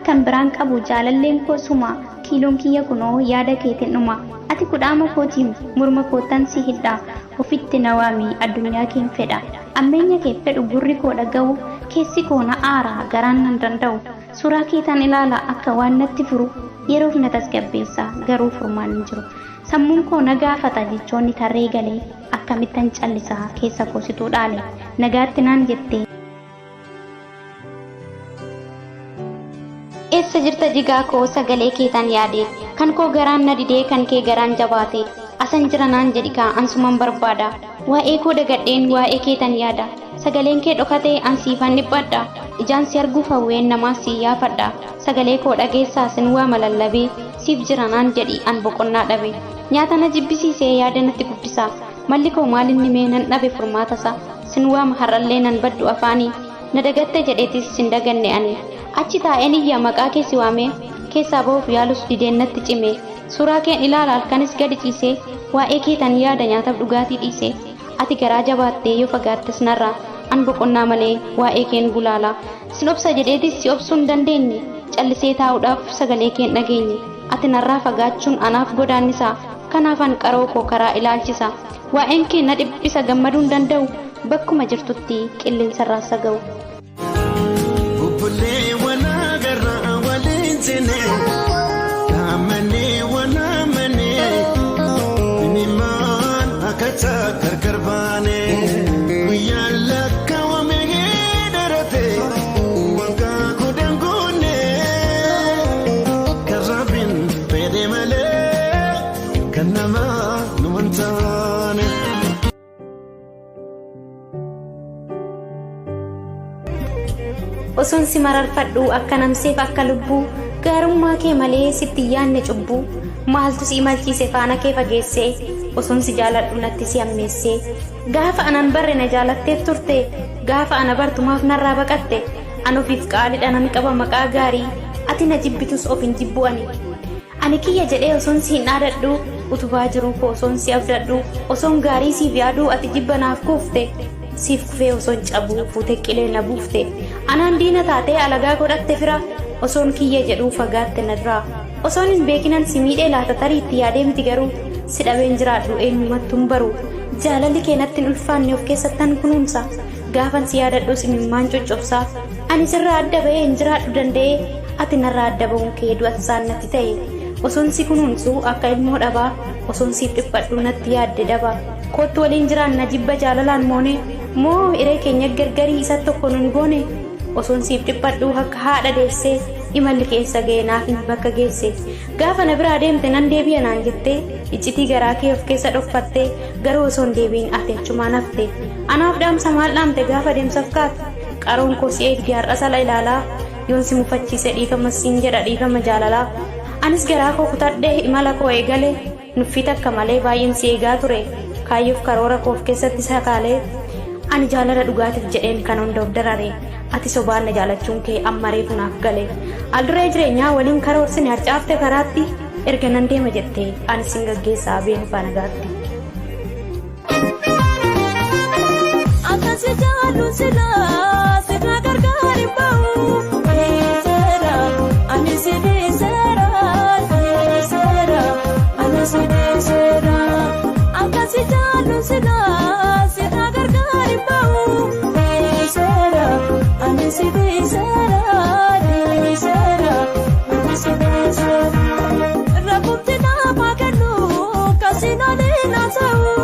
kan biraan qabu jaalalleen koo suma kiiloon kiyya kunoo yaada keetiin dhuma ati kudhaama kootiin murma kootan si hidha ofitti nawaami addunyaa keen fedha ammeenya kee fedhu gurri koo dhaga'u keessi koo na aara garaan nan danda'u suuraa keetan ilaala akka waan natti furu yeroof na tasgabbeessa garuu furmaan hin jiru sammuun koo na gaafata jechoonni tarree galee akkamittan callisaa keessa koosituu dhaale nagaatti naan jettee. Eessa jirta jigaa koo sagalee keetan yaade kan koo garaan na didee kan kee garaan jabaate asan jira naan jedhi kaa ansuman barbaada waa'ee koo dagadheen waa'ee keetan yaada sagaleen kee dhokatee ansiifan dhiphadha ijaan si arguuf hawween namaa si yaafadha sagalee koo dhageessaa sin waa malallabee siif jira naan jedhi an boqonnaa dhabe nyaata na jibbisiisee yaada natti guddisa malli koo maalinni mee nan dhabe furmaatasa sin waama har'allee nan baddu afaanii na dagatte jedheetis sin daganne ani achi taa'een iyya maqaa keessi waame keessaa ba'uuf yaalus dideen natti cime suuraa keen ilaala halkanis gadi ciisee waa'ee keetan yaada nyaataaf dhugaatii dhiise ati garaa jabaattee yoo fagaattes narraa an boqonnaa malee waa'ee keen gulaala sin obsa jedheetis si obsuu hin dandeenye callisee taa'uudhaaf sagalee keen dhageenye ati narraa fagaachuun anaaf godaannisa kanaaf an qaroo koo karaa ilaalchisa waa'een kee na dhiphisa gammaduu hin danda'u bakkuma jirtutti qilleensarraas ga'u. Osoon si mararfadhu akka namseef akka lubbuu gaarummaa kee malee sitti yaanne cubbuu maaltu si imalchiise faana kee fageessee osoon si jaaladhu natti si ammeessee gaafa anan barre na jaalatteef turte gaafa ana bartumaaf narraa baqatte an ofiif qaalidha nan qaba maqaa gaarii ati na jibbitus of hin jibbu'ani ani kiyya jedhee osoon si hin dhaadadhu utubaa jiruu koo osoon si abdadhu osoon gaarii siif yaaduu ati jibba naaf kuufte siif kufee osoon cabuu fuute qilee na buufte anaan diina taatee alagaa godhatte fira osoon kiyya jedhuu fagaatte narraa osoon hin beekinan si miidhee laata tariitti yaadee miti garuu si dhabeen jiraadhu eenyumattuun baru jaalalli kee natti hin ulfaanne of keessattan kunuunsa gaafan si yaadadhus imimmaan coccobsaa ani sirraa adda ba'ee hin jiraadhu danda'ee ati narraa adda ba'uun kee du'atsaan natti ta'e osoon si kunuunsu akka ilmoo dhabaa osoon siif dhiphadhu natti yaadde daba kottu waliin jiraan na jibba jaalalaan moone moo hiree keenya gargarii isa tokko nun goone osoon siif dhiphadhu akka haadha deessee imalli keessa ga'e naaf hin bakka geesse gaafa na biraa deemte nan deebi'a naan jettee iccitii garaa kee of keessa dhokfattee garuu osoon deebiin ati achumaan hafte anaaf dhaamsa maal dhaamte gaafa deemsaf kaate qaroon koo si eegdee har'a sala ilaalaa yoon si mufachiise dhiifama siin jedha dhiifama jaalalaa anis garaa koo kutadhee imala koo eegale nuffii takka malee baay'een si eegaa ture kaayyoof karoora koo of keessatti sakaalee ani jaalala dhugaatiif jedheen kan hunda of darare ati sobaan na jaalachuun kee amma reefu naaf gale alduree jireenyaa waliin karoorsine harcaafte karaatti erga nan deema jettee ani sin gaggeessaa beenu faana gaatti. Akkasi jaalluun silaa sirna gargaar hin ba'u seera ani si deesseera deesseera ani si deesseera akkasi jaalluun silaa sirna gargaar hin ba'u deesseera ani si deesseera deesseera ani si deesseera rakkootti namaa kennu kasi nalee naasa'u.